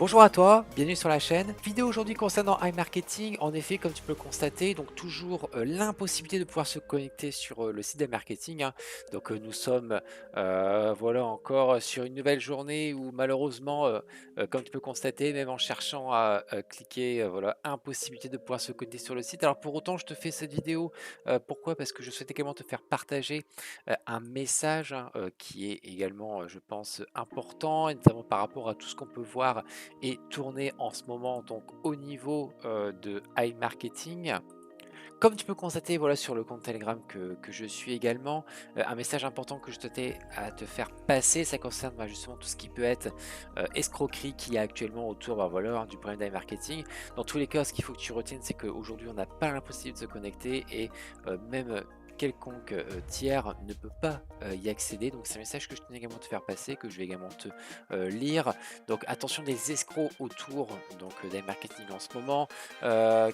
Bonjour à toi, bienvenue sur la chaîne. Vidéo aujourd'hui concernant iMarketing. En effet, comme tu peux le constater, donc toujours l'impossibilité de pouvoir se connecter sur le site d'iMarketing, hein. Donc nous sommes voilà encore sur une nouvelle journée où malheureusement, comme tu peux constater, même en cherchant à cliquer, voilà, impossibilité de pouvoir se connecter sur le site. Alors pour autant, je te fais cette vidéo. Pourquoi? Parce que je souhaitais également te faire partager un message, hein, qui est également, je pense, important, et notamment par rapport à tout ce qu'on peut voir et tourner en ce moment donc au niveau de iMarketing. Comme tu peux constater, voilà, sur le compte Telegram que je suis également, un message important que je tenais à te faire passer, ça concerne bah, justement tout ce qui peut être escroquerie qu'il y a actuellement autour bah, voilà, hein, du problème d'iMarketing. Dans tous les cas, ce qu'il faut que tu retiennes, c'est qu'aujourd'hui, on n'a pas l'impossibilité de se connecter et même quelconque tiers ne peut pas y accéder. Donc c'est un message que je tenais également à te faire passer, que je vais également te lire. Donc attention des escrocs autour donc d'iMarketing en ce moment,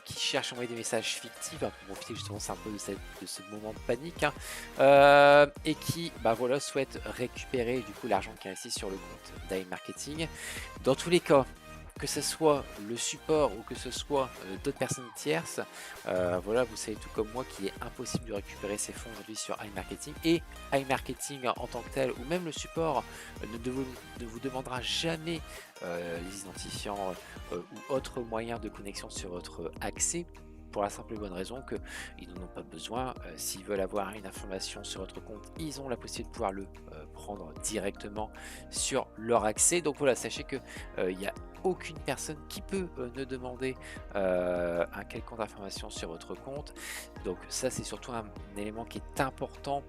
qui cherchent à envoyer des messages fictifs, hein, pour profiter justement c'est un peu de ce moment de panique, hein, et qui bah, voilà, souhaitent récupérer du coup l'argent qui est investi sur le compte d'iMarketing. Dans tous les cas, que ce soit le support ou que ce soit d'autres personnes tierces, voilà, vous savez tout comme moi qu'il est impossible de récupérer ces fonds aujourd'hui sur iMarketing, et iMarketing en tant que tel ou même le support ne vous demandera jamais les identifiants ou autres moyens de connexion sur votre accès, pour la simple et bonne raison qu'ils n'en ont pas besoin. S'ils veulent avoir une information sur votre compte, ils ont la possibilité de pouvoir le prendre directement sur leur accès. Donc voilà, sachez que il n'y a aucune personne qui peut ne demander un quelconque information sur votre compte. Donc ça, c'est surtout un élément qui est important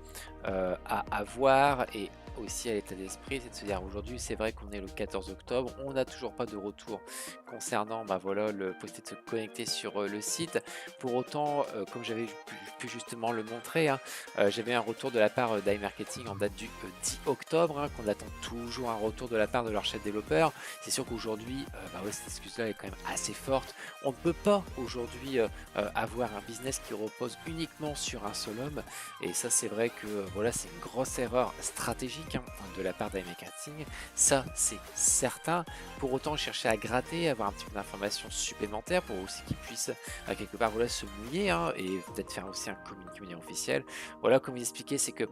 à avoir, et aussi à l'état d'esprit, c'est de se dire aujourd'hui, c'est vrai qu'on est le 14 octobre, on n'a toujours pas de retour concernant bah voilà, le possibilité de se connecter sur le site. Pour autant, comme j'avais pu justement le montrer, hein, j'avais un retour de la part d'iMarketing en date du 10 octobre, hein, qu'on attend toujours un retour de la part de leur chef développeur. C'est sûr qu'aujourd'hui, bah ouais, cette excuse-là est quand même assez forte. On ne peut pas aujourd'hui avoir un business qui repose uniquement sur un seul homme, et ça c'est vrai que voilà, c'est une grosse erreur stratégique, hein, de la part d'iMarketing, ça c'est certain. Pour autant, chercher à gratter, avoir un petit peu d'informations supplémentaires pour aussi qu'ils puissent quelque part voilà, se mouiller, hein, et peut-être faire aussi un communiqué de manière officielle. Voilà, comme vous expliqué, c'est que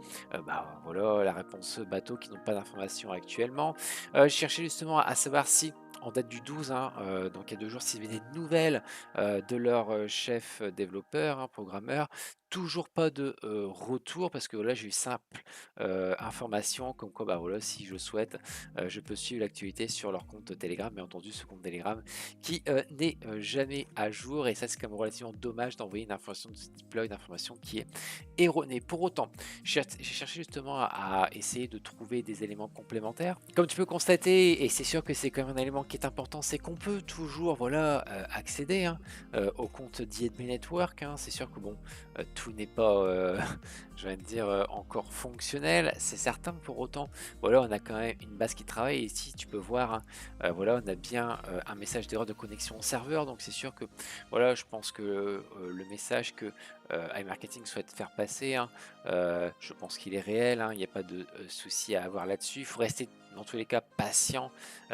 bah, voilà, la réponse bateau qui n'ont pas d'informations actuellement. Je cherchais justement à savoir si en date du 12, hein, donc il y a 2 jours, s'il y avait des nouvelles de leur chef développeur, hein, programmeur. Toujours pas de retour, parce que là j'ai eu simple information comme quoi bah voilà, si je souhaite, je peux suivre l'actualité sur leur compte Telegram, bien entendu ce compte Telegram qui n'est jamais à jour, et ça c'est quand même relativement dommage d'envoyer une information de ce type-là, une information qui est erronée. Pour autant, j'ai cherché justement à essayer de trouver des éléments complémentaires. Comme tu peux constater, et c'est sûr que c'est quand même un élément qui est important, c'est qu'on peut toujours voilà, accéder, hein, au compte d'IEDB Network, hein. C'est sûr que bon, tout n'est pas, j'ai envie de dire, encore fonctionnel, c'est certain. Pour autant, voilà, on a quand même une base qui travaille, et ici tu peux voir, hein, voilà, on a bien un message d'erreur de connexion au serveur. Donc c'est sûr que voilà, je pense que le message que iMarketing souhaite faire passer, hein, je pense qu'il est réel, hein, il n'y a pas de souci à avoir là-dessus. Il faut rester dans tous les cas patient,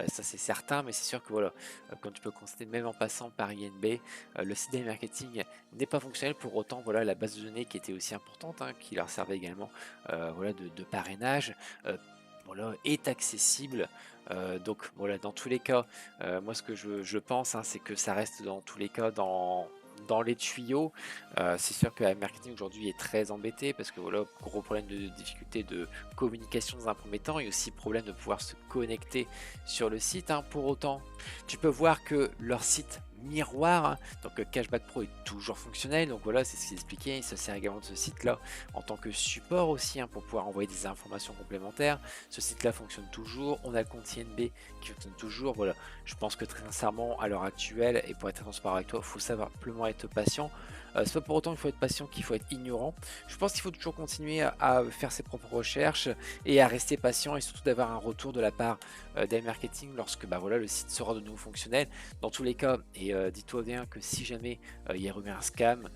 ça c'est certain, mais c'est sûr que voilà, comme tu peux constater, même en passant par INB, le site d'iMarketing n'est pas fonctionnel. Pour autant, voilà, la base de données qui était aussi importante, hein, qui leur servait également voilà, de parrainage, voilà, est accessible. Donc voilà, dans tous les cas, moi ce que je pense, hein, c'est que ça reste dans tous les cas dans les tuyaux. C'est sûr que la marketing aujourd'hui est très embêté, parce que voilà, gros problème de difficulté de communication dans un premier temps, et aussi problème de pouvoir se connecter sur le site, hein. Pour autant, tu peux voir que leur site miroir, hein, donc Cashback Pro est toujours fonctionnel. Donc voilà, c'est ce qu'il expliquait, il se sert également de ce site là en tant que support aussi, hein, pour pouvoir envoyer des informations complémentaires. Ce site là fonctionne toujours, on a le compte INB qui fonctionne toujours. Voilà, je pense que très sincèrement à l'heure actuelle, et pour être transparent avec toi, il faut simplement être patient. C'est pas pour autant qu'il faut être patient, qu'il faut être ignorant. Je pense qu'il faut toujours continuer à faire ses propres recherches et à rester patient et surtout d'avoir un retour de la part d'iMarketing lorsque bah, voilà, le site sera de nouveau fonctionnel. Dans tous les cas, et dis-toi bien que si jamais il y a eu un scam,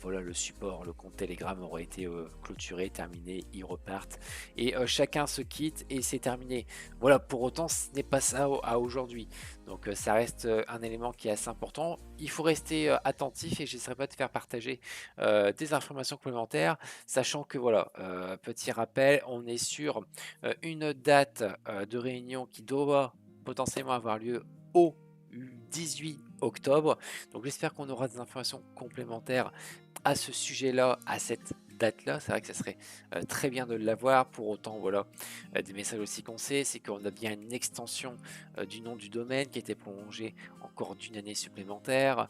voilà, le support, le compte Telegram aurait été clôturé, terminé, ils repartent et chacun se quitte et c'est terminé. Voilà, pour autant, ce n'est pas ça à aujourd'hui. Donc ça reste un élément qui est assez important. Il faut rester attentif et j'essaierai pas de faire partager des informations complémentaires, sachant que voilà, petit rappel, on est sur une date de réunion qui doit potentiellement avoir lieu au 18 octobre. Donc j'espère qu'on aura des informations complémentaires à ce sujet-là, à cette date-là. C'est vrai que ça serait très bien de l'avoir. Pour autant, voilà, des messages aussi qu'on sait, c'est qu'on a bien une extension du nom du domaine qui a été prolongée encore d'une année supplémentaire.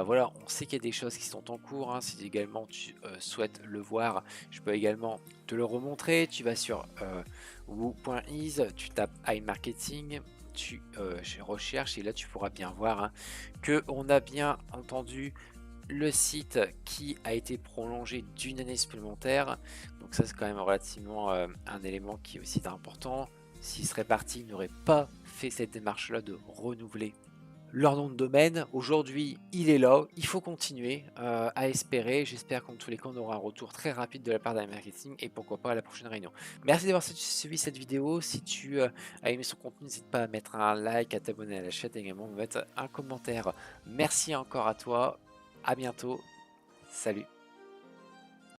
Voilà, on sait qu'il y a des choses qui sont en cours, hein. Si également tu souhaites le voir, je peux également te le remontrer. Tu vas sur woo.is, tu tapes iMarketing, tu recherches et là tu pourras bien voir hein, que on a bien entendu le site qui a été prolongé d'une année supplémentaire. Donc ça c'est quand même relativement un élément qui est aussi important. S'ils seraient partis, ils n'auraient pas fait cette démarche là de renouveler leur nom de domaine. Aujourd'hui il est là, il faut continuer à espérer. J'espère qu'en tous les cas on aura un retour très rapide de la part d'iMarketing et pourquoi pas à la prochaine réunion. Merci d'avoir suivi cette vidéo. Si tu as aimé son contenu, n'hésite pas à mettre un like, à t'abonner à la chaîne et également à mettre un commentaire. Merci encore à toi, à bientôt, salut.